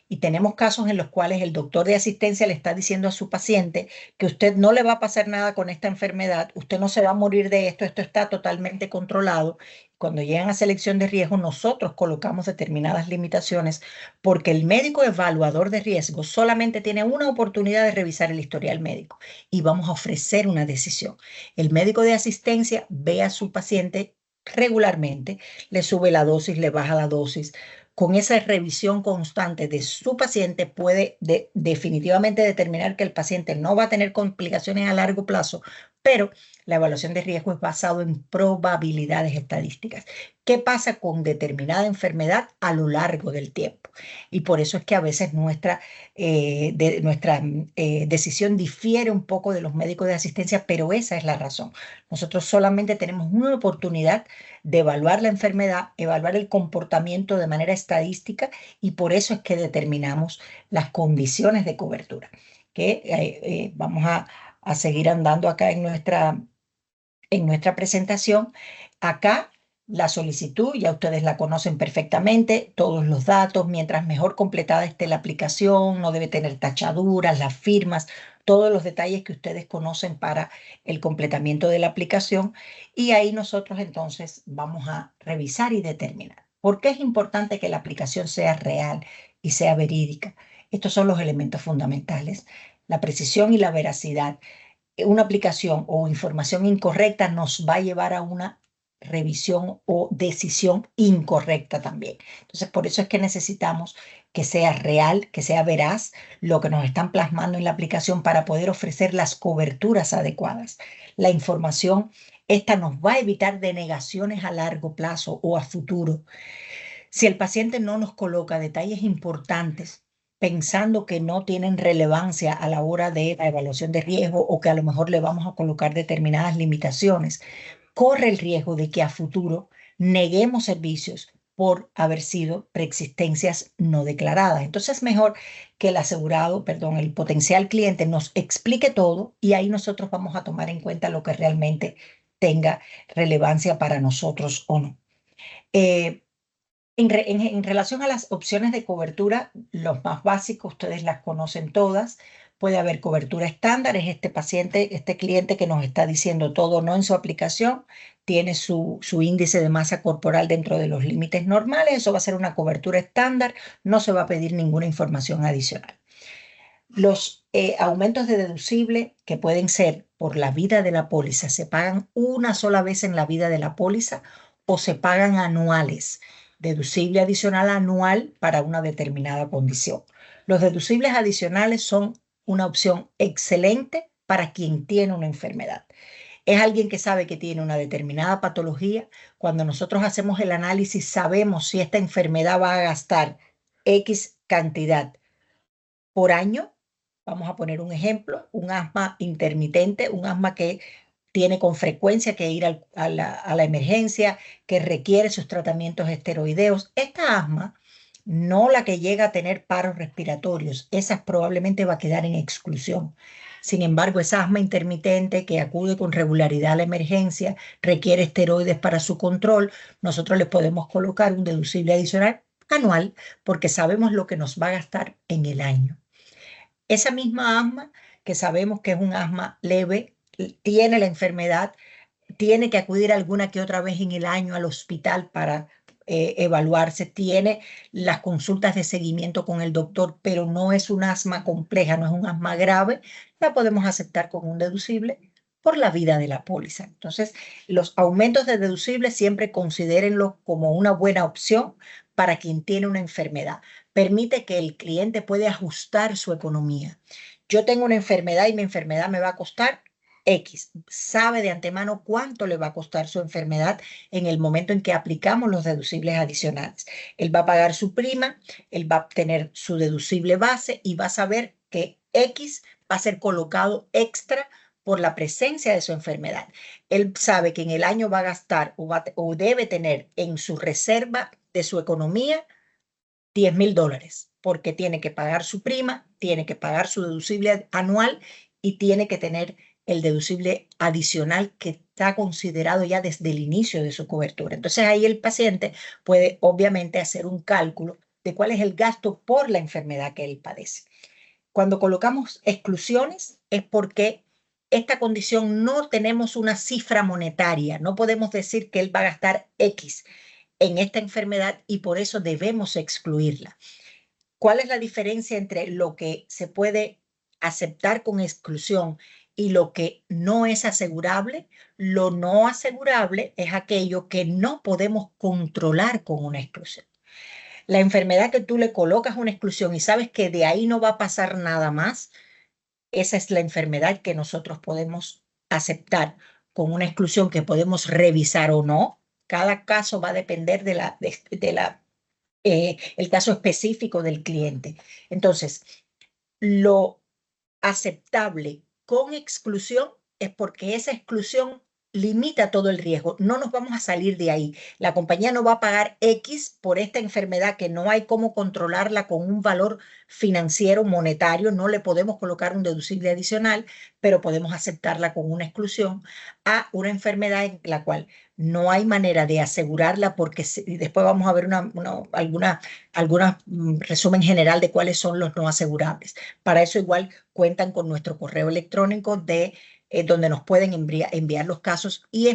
Y tenemos casos en los cuales el doctor de asistencia le está diciendo a su paciente que usted no le va a pasar nada con esta enfermedad, usted no se va a morir de esto está totalmente controlado. Cuando llegan a selección de riesgo, nosotros colocamos determinadas limitaciones, porque el médico evaluador de riesgo solamente tiene una oportunidad de revisar el historial médico, y vamos a ofrecer una decisión. El médico de asistencia ve a su paciente regularmente, le sube la dosis, le baja la dosis. Con esa revisión constante de su paciente puede definitivamente determinar que el paciente no va a tener complicaciones a largo plazo, pero la evaluación de riesgo es basado en probabilidades estadísticas. ¿Qué pasa con determinada enfermedad a lo largo del tiempo? Y por eso es que a veces nuestra decisión difiere un poco de los médicos de asistencia, pero esa es la razón. Nosotros solamente tenemos una oportunidad de evaluar la enfermedad, evaluar el comportamiento de manera estadística, y por eso es que determinamos las condiciones de cobertura, que vamos a seguir andando acá en nuestra presentación. Acá la solicitud, ya ustedes la conocen perfectamente, todos los datos, mientras mejor completada esté la aplicación, no debe tener tachaduras, las firmas, todos los detalles que ustedes conocen para el completamiento de la aplicación. Y ahí nosotros entonces vamos a revisar y determinar. ¿Por qué es importante que la aplicación sea real y sea verídica? Estos son los elementos fundamentales. La precisión y la veracidad. Una aplicación o información incorrecta nos va a llevar a una revisión o decisión incorrecta también. Entonces, por eso es que necesitamos que sea real, que sea veraz lo que nos están plasmando en la aplicación para poder ofrecer las coberturas adecuadas. La información, esta nos va a evitar denegaciones a largo plazo o a futuro. Si el paciente no nos coloca detalles importantes, pensando que no tienen relevancia a la hora de la evaluación de riesgo o que a lo mejor le vamos a colocar determinadas limitaciones, corre el riesgo de que a futuro neguemos servicios por haber sido preexistencias no declaradas. Entonces es mejor que el asegurado, perdón, el potencial cliente nos explique todo y ahí nosotros vamos a tomar en cuenta lo que realmente tenga relevancia para nosotros o no. En relación a las opciones de cobertura, los más básicos, ustedes las conocen todas. Puede haber cobertura estándar, es este paciente, este cliente que nos está diciendo todo o no en su aplicación, tiene su índice de masa corporal dentro de los límites normales, eso va a ser una cobertura estándar, no se va a pedir ninguna información adicional. Los aumentos de deducible, que pueden ser por la vida de la póliza, se pagan una sola vez en la vida de la póliza o se pagan anuales. Deducible adicional anual para una determinada condición. Los deducibles adicionales son una opción excelente para quien tiene una enfermedad. Es alguien que sabe que tiene una determinada patología. Cuando nosotros hacemos el análisis, sabemos si esta enfermedad va a gastar X cantidad por año. Vamos a poner un ejemplo, un asma intermitente, un asma que tiene con frecuencia que ir a la emergencia, que requiere sus tratamientos esteroideos. Esta asma, no la que llega a tener paros respiratorios, esa probablemente va a quedar en exclusión. Sin embargo, esa asma intermitente que acude con regularidad a la emergencia, requiere esteroides para su control, nosotros le podemos colocar un deducible adicional anual porque sabemos lo que nos va a gastar en el año. Esa misma asma, que sabemos que es un asma leve, tiene la enfermedad, tiene que acudir alguna que otra vez en el año al hospital para evaluarse, tiene las consultas de seguimiento con el doctor, pero no es un asma compleja, no es un asma grave, la podemos aceptar con un deducible por la vida de la póliza. Entonces, los aumentos de deducible siempre considérenlo como una buena opción para quien tiene una enfermedad. Permite que el cliente puede ajustar su economía. Yo tengo una enfermedad y mi enfermedad me va a costar X. Sabe de antemano cuánto le va a costar su enfermedad en el momento en que aplicamos los deducibles adicionales. Él va a pagar su prima, él va a tener su deducible base y va a saber que X va a ser colocado extra por la presencia de su enfermedad. Él sabe que en el año va a gastar o debe tener en su reserva de su economía $10,000 porque tiene que pagar su prima, tiene que pagar su deducible anual y tiene que tener el deducible adicional que está considerado ya desde el inicio de su cobertura. Entonces ahí el paciente puede obviamente hacer un cálculo de cuál es el gasto por la enfermedad que él padece. Cuando colocamos exclusiones es porque esta condición no tenemos una cifra monetaria, no podemos decir que él va a gastar X en esta enfermedad y por eso debemos excluirla. ¿Cuál es la diferencia entre lo que se puede aceptar con exclusión y lo que no es asegurable? Lo no asegurable es aquello que no podemos controlar con una exclusión. La enfermedad que tú le colocas una exclusión y sabes que de ahí no va a pasar nada más, esa es la enfermedad que nosotros podemos aceptar con una exclusión que podemos revisar o no. Cada caso va a depender el caso específico del cliente. Entonces, lo aceptable con exclusión es porque esa exclusión limita todo el riesgo. No nos vamos a salir de ahí. La compañía no va a pagar X por esta enfermedad que no hay cómo controlarla con un valor financiero, monetario. No le podemos colocar un deducible adicional, pero podemos aceptarla con una exclusión a una enfermedad en la cual no hay manera de asegurarla porque y después vamos a ver alguna resumen general de cuáles son los no asegurables. Para eso igual cuentan con nuestro correo electrónico donde nos pueden enviar los casos y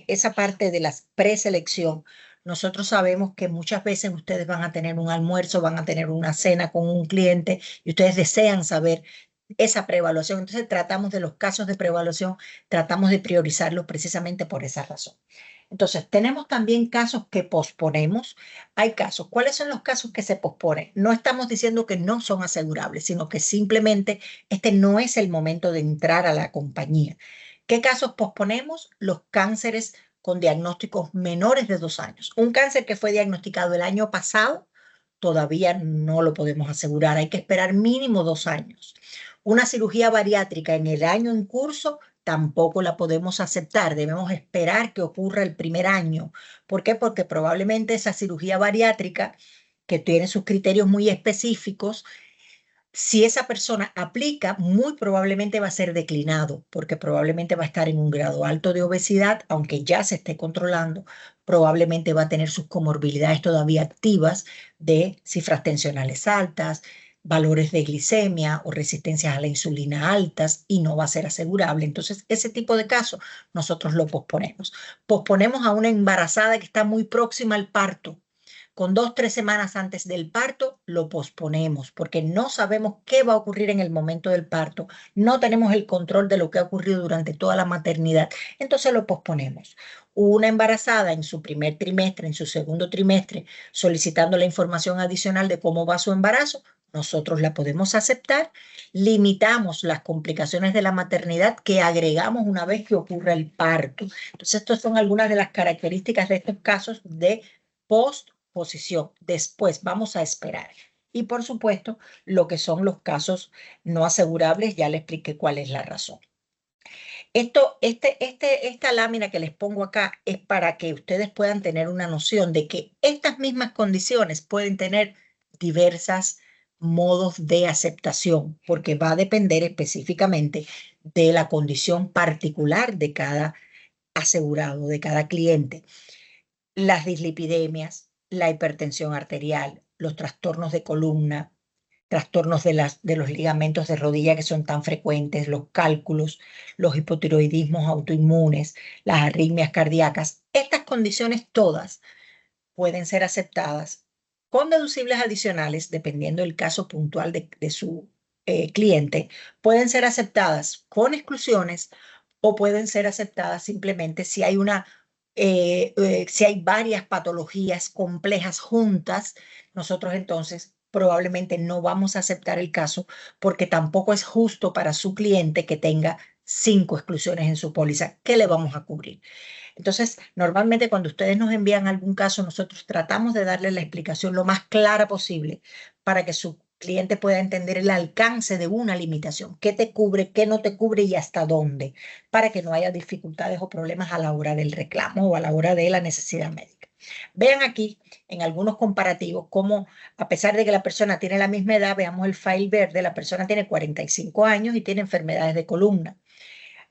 esa parte de la preselección. Nosotros sabemos que muchas veces ustedes van a tener un almuerzo, van a tener una cena con un cliente y ustedes desean saber esa preevaluación. Entonces tratamos de los casos de preevaluación, tratamos de priorizarlos precisamente por esa razón. Entonces, tenemos también casos que posponemos. Hay casos. ¿Cuáles son los casos que se posponen? No estamos diciendo que no son asegurables, sino que simplemente este no es el momento de entrar a la compañía. ¿Qué casos posponemos? Los cánceres con diagnósticos menores de 2 años. Un cáncer que fue diagnosticado el año pasado, todavía no lo podemos asegurar. Hay que esperar mínimo 2 años. Una cirugía bariátrica en el año en curso tampoco la podemos aceptar. Debemos esperar que ocurra el primer año. ¿Por qué? Porque probablemente esa cirugía bariátrica, que tiene sus criterios muy específicos, si esa persona aplica, muy probablemente va a ser declinado, porque probablemente va a estar en un grado alto de obesidad, aunque ya se esté controlando, probablemente va a tener sus comorbilidades todavía activas de cifras tensionales altas, valores de glicemia o resistencias a la insulina altas y no va a ser asegurable. Entonces, ese tipo de casos nosotros lo posponemos. Posponemos a una embarazada que está muy próxima al parto, con 2, 3 semanas antes del parto, lo posponemos porque no sabemos qué va a ocurrir en el momento del parto. No tenemos el control de lo que ha ocurrido durante toda la maternidad. Entonces lo posponemos. Una embarazada en su primer trimestre, en su segundo trimestre, solicitando la información adicional de cómo va su embarazo, nosotros la podemos aceptar. Limitamos las complicaciones de la maternidad que agregamos una vez que ocurra el parto. Entonces, estas son algunas de las características de estos casos de posposición. Después vamos a esperar. Y por supuesto, lo que son los casos no asegurables, ya le expliqué cuál es la razón. Esta lámina que les pongo acá es para que ustedes puedan tener una noción de que estas mismas condiciones pueden tener diversas modos de aceptación, porque va a depender específicamente de la condición particular de cada asegurado, de cada cliente. Las dislipidemias, la hipertensión arterial, los trastornos de columna, trastornos de los ligamentos de rodilla que son tan frecuentes, los cálculos, los hipotiroidismos autoinmunes, las arritmias cardíacas. Estas condiciones todas pueden ser aceptadas con deducibles adicionales, dependiendo del caso puntual de su cliente. Pueden ser aceptadas con exclusiones o pueden ser aceptadas simplemente si hay si hay varias patologías complejas juntas. Nosotros entonces probablemente no vamos a aceptar el caso porque tampoco es justo para su cliente que tenga 5 exclusiones en su póliza. ¿Qué le vamos a cubrir? Entonces, normalmente cuando ustedes nos envían algún caso, nosotros tratamos de darle la explicación lo más clara posible para que su cliente pueda entender el alcance de una limitación, qué te cubre, qué no te cubre y hasta dónde, para que no haya dificultades o problemas a la hora del reclamo o a la hora de la necesidad médica. Vean aquí en algunos comparativos cómo, a pesar de que la persona tiene la misma edad, veamos el file verde, la persona tiene 45 años y tiene enfermedades de columna.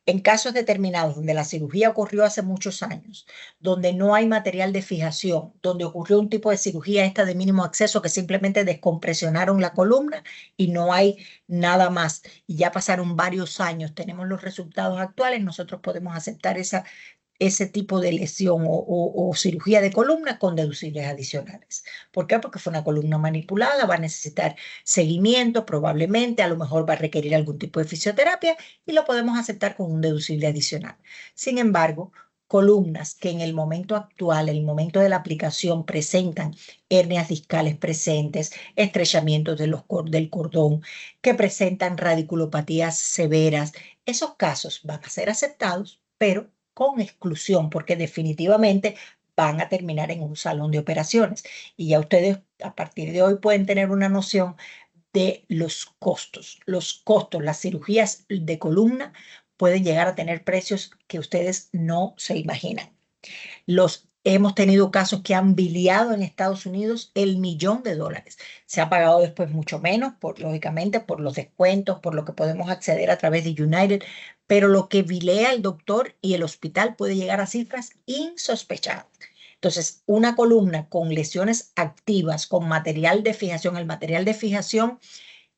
En casos determinados donde la cirugía ocurrió hace muchos años, donde no hay material de fijación, donde ocurrió un tipo de cirugía esta de mínimo acceso que simplemente descompresionaron la columna y no hay nada más, y ya pasaron varios años, tenemos los resultados actuales, nosotros podemos aceptar ese tipo de lesión o cirugía de columna con deducibles adicionales. ¿Por qué? Porque fue una columna manipulada, va a necesitar seguimiento probablemente, a lo mejor va a requerir algún tipo de fisioterapia y lo podemos aceptar con un deducible adicional. Sin embargo, columnas que en el momento actual, en el momento de la aplicación, presentan hernias discales presentes, estrechamientos del cordón, que presentan radiculopatías severas, esos casos van a ser aceptados, pero con exclusión, porque definitivamente van a terminar en un salón de operaciones. Y ya ustedes a partir de hoy pueden tener una noción de los costos. Los costos, las cirugías de columna pueden llegar a tener precios que ustedes no se imaginan. Hemos tenido casos que han biliado en Estados Unidos el $1.000.000. Se ha pagado después mucho menos, lógicamente, por los descuentos, por lo que podemos acceder a través de United, pero lo que bilea el doctor y el hospital puede llegar a cifras insospechadas. Entonces, una columna con lesiones activas, con material de fijación, el material de fijación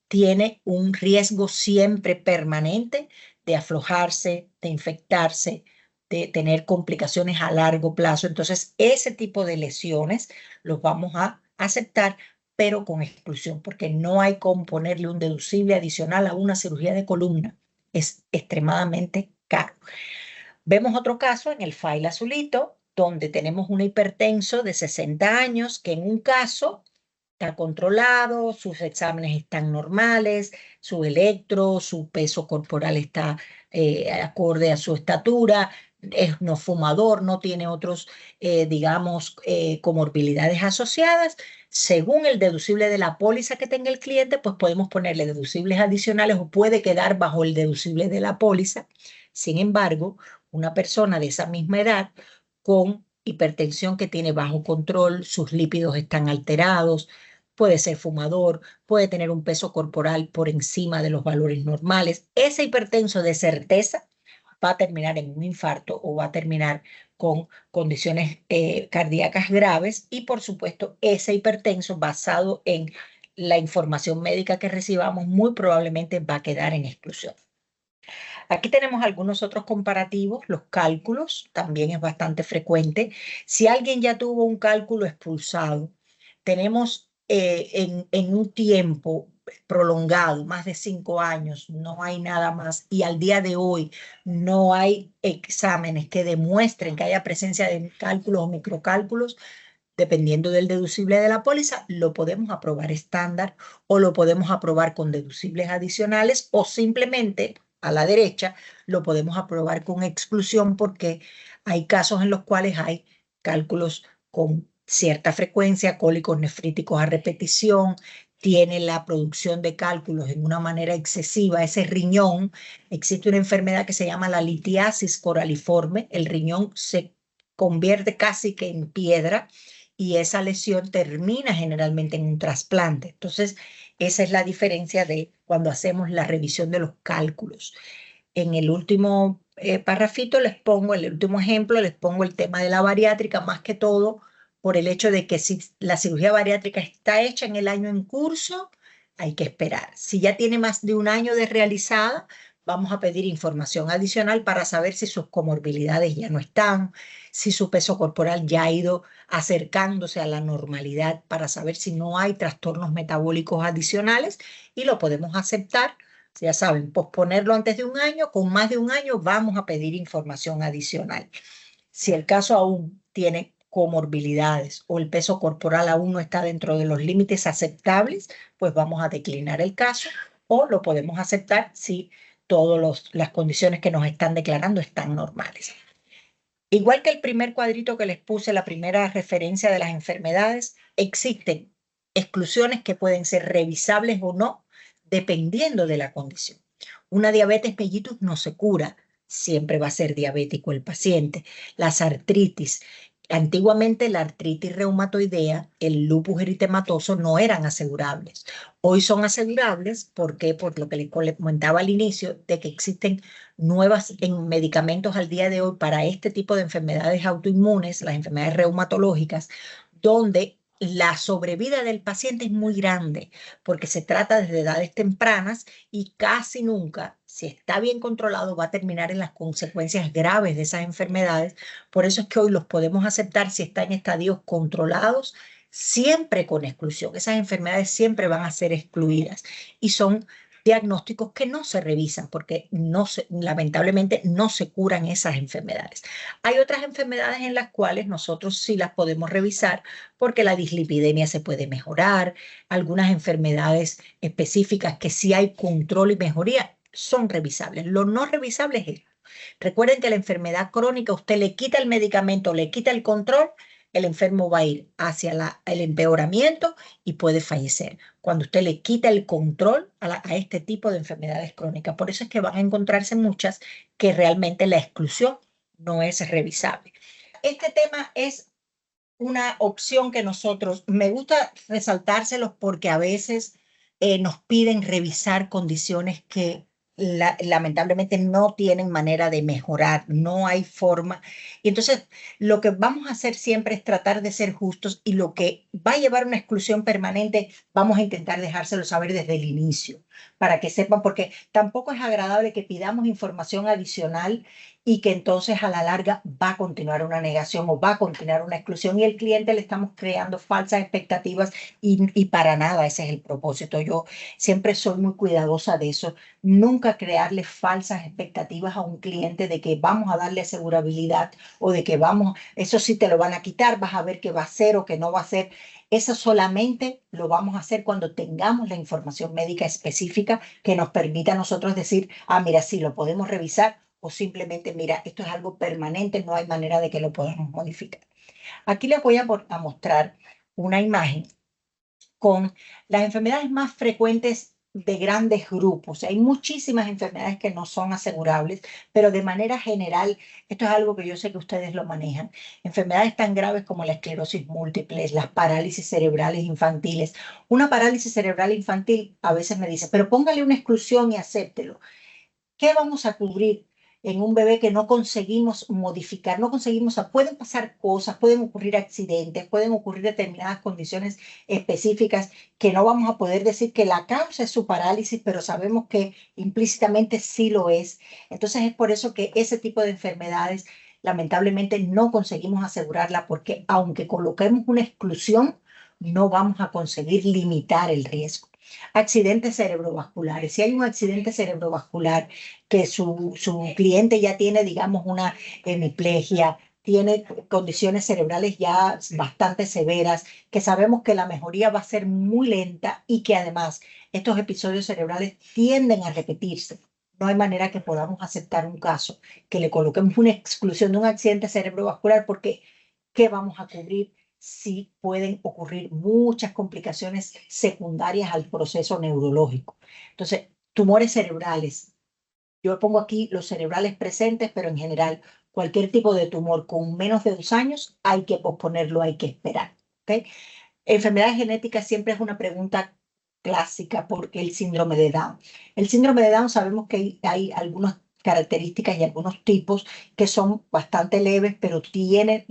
tiene un riesgo siempre permanente de aflojarse, de infectarse, de tener complicaciones a largo plazo. Entonces, ese tipo de lesiones los vamos a aceptar, pero con exclusión, porque no hay cómo ponerle un deducible adicional a una cirugía de columna. Es extremadamente caro. Vemos otro caso en el file azulito, donde tenemos un hipertenso de 60 años que en un caso está controlado, sus exámenes están normales, su electro, su peso corporal está acorde a su estatura, es no fumador, no tiene otros, digamos, comorbilidades asociadas. Según el deducible de la póliza que tenga el cliente, pues podemos ponerle deducibles adicionales o puede quedar bajo el deducible de la póliza. Sin embargo, una persona de esa misma edad con hipertensión que tiene bajo control, sus lípidos están alterados, puede ser fumador, puede tener un peso corporal por encima de los valores normales. Ese hipertenso de certeza va a terminar en un infarto o va a terminar con condiciones cardíacas graves y por supuesto ese hipertenso basado en la información médica que recibamos muy probablemente va a quedar en exclusión. Aquí tenemos algunos otros comparativos, los cálculos, también es bastante frecuente. Si alguien ya tuvo un cálculo expulsado, tenemos en un tiempo prolongado, más de 5 años, no hay nada más, y al día de hoy no hay exámenes que demuestren que haya presencia de cálculos o microcálculos, dependiendo del deducible de la póliza, lo podemos aprobar estándar o lo podemos aprobar con deducibles adicionales o simplemente a la derecha lo podemos aprobar con exclusión porque hay casos en los cuales hay cálculos con cierta frecuencia, cólicos nefríticos a repetición, tiene la producción de cálculos en una manera excesiva, ese riñón, existe una enfermedad que se llama la litiasis coraliforme, el riñón se convierte casi que en piedra y esa lesión termina generalmente en un trasplante. Entonces, esa es la diferencia de cuando hacemos la revisión de los cálculos. En el último parrafito les pongo, el último ejemplo, les pongo el tema de la bariátrica, más que todo por el hecho de que si la cirugía bariátrica está hecha en el año en curso, hay que esperar. Si ya tiene más de un año de realizada, vamos a pedir información adicional para saber si sus comorbilidades ya no están, si su peso corporal ya ha ido acercándose a la normalidad, para saber si no hay trastornos metabólicos adicionales y lo podemos aceptar. Ya saben, posponerlo antes de un año, con más de un año vamos a pedir información adicional. Si el caso aún tiene comorbilidades o el peso corporal aún no está dentro de los límites aceptables, pues vamos a declinar el caso o lo podemos aceptar si todas las condiciones que nos están declarando están normales. Igual que el primer cuadrito que les puse, la primera referencia de las enfermedades, existen exclusiones que pueden ser revisables o no, dependiendo de la condición. Una diabetes mellitus no se cura, siempre va a ser diabético el paciente. Las artritis, antiguamente la artritis reumatoidea, el lupus eritematoso no eran asegurables. Hoy son asegurables, ¿por qué? Por lo que les comentaba al inicio, de que existen nuevos medicamentos al día de hoy para este tipo de enfermedades autoinmunes, las enfermedades reumatológicas, donde la sobrevida del paciente es muy grande porque se trata desde edades tempranas y casi nunca, si está bien controlado, va a terminar en las consecuencias graves de esas enfermedades. Por eso es que hoy los podemos aceptar si están en estadios controlados, siempre con exclusión. Esas enfermedades siempre van a ser excluidas y son diagnósticos que no se revisan porque lamentablemente no se curan esas enfermedades. Hay otras enfermedades en las cuales nosotros sí las podemos revisar porque la dislipidemia se puede mejorar, algunas enfermedades específicas que sí hay control y mejoría son revisables. Lo no revisable es esto. Recuerden que la enfermedad crónica, usted le quita el medicamento, le quita el control, el enfermo va a ir hacia el empeoramiento y puede fallecer cuando usted le quita el control a este tipo de enfermedades crónicas. Por eso es que van a encontrarse muchas que realmente la exclusión no es revisable. Este tema es una opción que nosotros, me gusta resaltárselos porque a veces nos piden revisar condiciones que lamentablemente no tienen manera de mejorar, no hay forma. Y entonces lo que vamos a hacer siempre es tratar de ser justos y lo que va a llevar una exclusión permanente, vamos a intentar dejárselo saber desde el inicio, para que sepan, porque tampoco es agradable que pidamos información adicional y que entonces a la larga va a continuar una negación o va a continuar una exclusión y el cliente le estamos creando falsas expectativas y para nada ese es el propósito. Yo siempre soy muy cuidadosa de eso, nunca crearle falsas expectativas a un cliente de que vamos a darle asegurabilidad o de que vamos, eso sí te lo van a quitar, vas a ver qué va a hacer o qué no va a hacer. Eso solamente lo vamos a hacer cuando tengamos la información médica específica que nos permita a nosotros decir, ah, mira, sí, lo podemos revisar o simplemente, mira, esto es algo permanente, no hay manera de que lo podamos modificar. Aquí les voy a mostrar una imagen con las enfermedades más frecuentes de grandes grupos. Hay muchísimas enfermedades que no son asegurables, pero de manera general, esto es algo que yo sé que ustedes lo manejan. Enfermedades tan graves como la esclerosis múltiple, las parálisis cerebrales infantiles. Una parálisis cerebral infantil a veces me dice, pero póngale una exclusión y acéptelo. ¿Qué vamos a cubrir en un bebé que no conseguimos modificar? No conseguimos, pueden pasar cosas, pueden ocurrir accidentes, pueden ocurrir determinadas condiciones específicas que no vamos a poder decir que la causa es su parálisis, pero sabemos que implícitamente sí lo es. Entonces es por eso que ese tipo de enfermedades lamentablemente no conseguimos asegurarla porque aunque coloquemos una exclusión, no vamos a conseguir limitar el riesgo. Accidentes cerebrovasculares. Si hay un accidente cerebrovascular que su cliente ya tiene, digamos, una hemiplegia, tiene condiciones cerebrales ya bastante severas, que sabemos que la mejoría va a ser muy lenta y que además estos episodios cerebrales tienden a repetirse. No hay manera que podamos aceptar un caso que le coloquemos una exclusión de un accidente cerebrovascular porque ¿qué vamos a cubrir? Sí pueden ocurrir muchas complicaciones secundarias al proceso neurológico. Entonces, tumores cerebrales. Yo pongo aquí los cerebrales presentes, pero en general, cualquier tipo de tumor con menos de 2 años hay que posponerlo, hay que esperar. ¿Okay? Enfermedades genéticas siempre es una pregunta clásica porque el síndrome de Down. El síndrome de Down sabemos que hay algunas características y algunos tipos que son bastante leves, pero tienen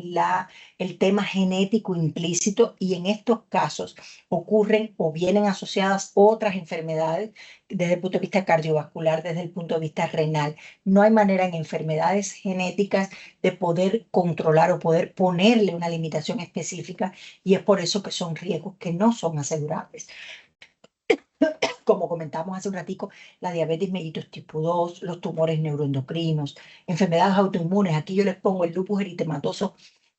el tema genético implícito y en estos casos ocurren o vienen asociadas otras enfermedades desde el punto de vista cardiovascular, desde el punto de vista renal. No hay manera en enfermedades genéticas de poder controlar o poder ponerle una limitación específica y es por eso que son riesgos que no son asegurables. Como comentamos hace un ratico, la diabetes mellitus tipo 2, los tumores neuroendocrinos, enfermedades autoinmunes. Aquí yo les pongo el lupus eritematoso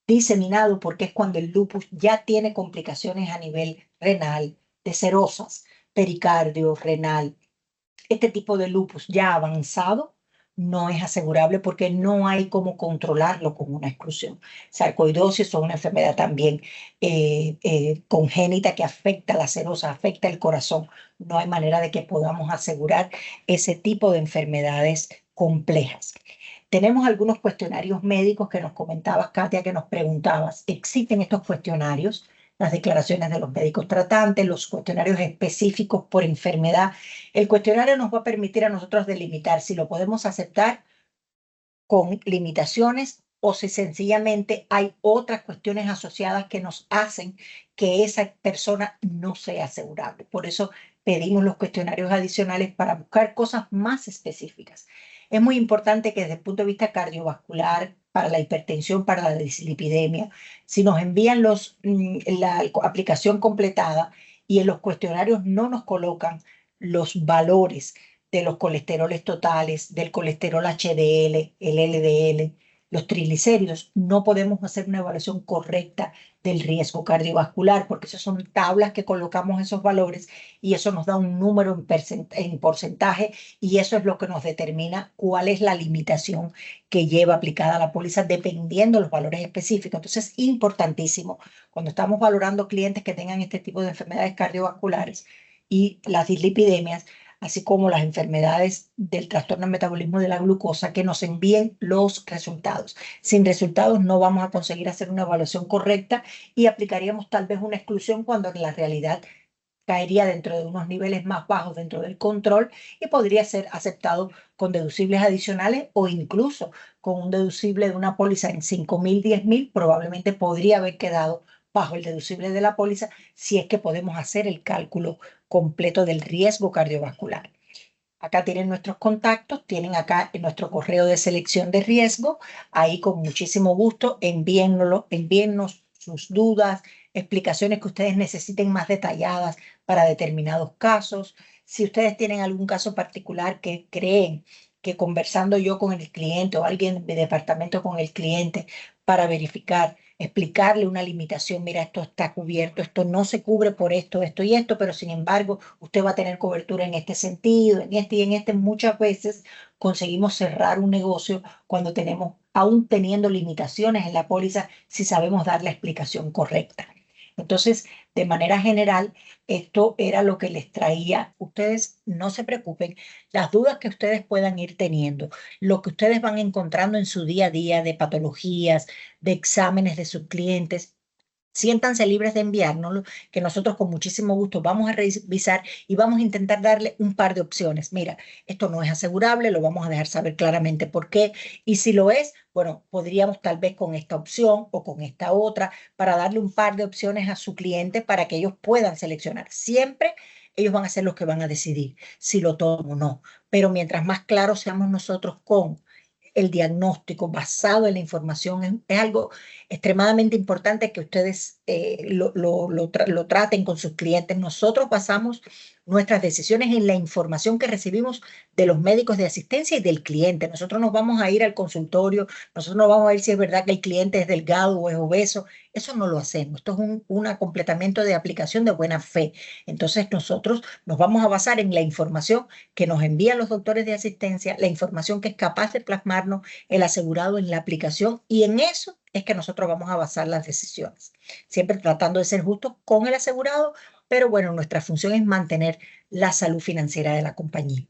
diseminado porque es cuando el lupus ya tiene complicaciones a nivel renal, de serosas, pericardio, renal. Este tipo de lupus ya avanzado no es asegurable porque no hay cómo controlarlo con una exclusión. Sarcoidosis es una enfermedad también congénita que afecta la serosa, afecta el corazón. No hay manera de que podamos asegurar ese tipo de enfermedades complejas. Tenemos algunos cuestionarios médicos que nos comentabas, Katia, que nos preguntabas. ¿Existen estos cuestionarios? Las declaraciones de los médicos tratantes, los cuestionarios específicos por enfermedad. El cuestionario nos va a permitir a nosotros delimitar si lo podemos aceptar con limitaciones o si sencillamente hay otras cuestiones asociadas que nos hacen que esa persona no sea asegurable. Por eso pedimos los cuestionarios adicionales para buscar cosas más específicas. Es muy importante que desde el punto de vista cardiovascular, para la hipertensión, para la dislipidemia, si nos envían la aplicación completada y en los cuestionarios no nos colocan los valores de los colesteroles totales, del colesterol HDL, el LDL, los triglicéridos, no podemos hacer una evaluación correcta del riesgo cardiovascular, porque esas son tablas que colocamos esos valores y eso nos da un número en porcentaje y eso es lo que nos determina cuál es la limitación que lleva aplicada la póliza dependiendo de los valores específicos. Entonces, importantísimo, cuando estamos valorando clientes que tengan este tipo de enfermedades cardiovasculares y las dislipidemias, así como las enfermedades del trastorno del metabolismo de la glucosa, que nos envíen los resultados. Sin resultados no vamos a conseguir hacer una evaluación correcta y aplicaríamos tal vez una exclusión cuando en la realidad caería dentro de unos niveles más bajos dentro del control y podría ser aceptado con deducibles adicionales o incluso con un deducible de una póliza en 5.000, 10.000, probablemente podría haber quedado bajo el deducible de la póliza si es que podemos hacer el cálculo completo del riesgo cardiovascular. Acá tienen nuestros contactos, tienen acá nuestro correo de selección de riesgo. Ahí con muchísimo gusto envíennos sus dudas, explicaciones que ustedes necesiten más detalladas para determinados casos. Si ustedes tienen algún caso particular que creen que conversando yo con el cliente o alguien de departamento con el cliente para verificar, explicarle una limitación, mira, esto está cubierto, esto no se cubre por esto, esto y esto, pero sin embargo, usted va a tener cobertura en este sentido, en este y en este. Muchas veces conseguimos cerrar un negocio cuando tenemos, aún teniendo limitaciones en la póliza, si sabemos dar la explicación correcta. Entonces, de manera general, esto era lo que les traía. Ustedes no se preocupen, las dudas que ustedes puedan ir teniendo, lo que ustedes van encontrando en su día a día de patologías, de exámenes de sus clientes, siéntanse libres de enviárnoslo, que nosotros con muchísimo gusto vamos a revisar y vamos a intentar darle un par de opciones. Mira, esto no es asegurable, lo vamos a dejar saber claramente por qué. Y si lo es, bueno, podríamos tal vez con esta opción o con esta otra para darle un par de opciones a su cliente para que ellos puedan seleccionar. Siempre ellos van a ser los que van a decidir si lo toman o no. Pero mientras más claros seamos nosotros con el diagnóstico basado en la información es algo extremadamente importante que ustedes lo traten con sus clientes. Nosotros basamos nuestras decisiones en la información que recibimos de los médicos de asistencia y del cliente. Nosotros nos vamos a ir al consultorio, nosotros no vamos a ir si es verdad que el cliente es delgado o es obeso. Eso no lo hacemos. Esto es un completamiento de aplicación de buena fe. Entonces nosotros nos vamos a basar en la información que nos envían los doctores de asistencia, la información que es capaz de plasmarnos el asegurado en la aplicación y en eso es que nosotros vamos a basar las decisiones. Siempre tratando de ser justos con el asegurado, pero bueno, nuestra función es mantener la salud financiera de la compañía.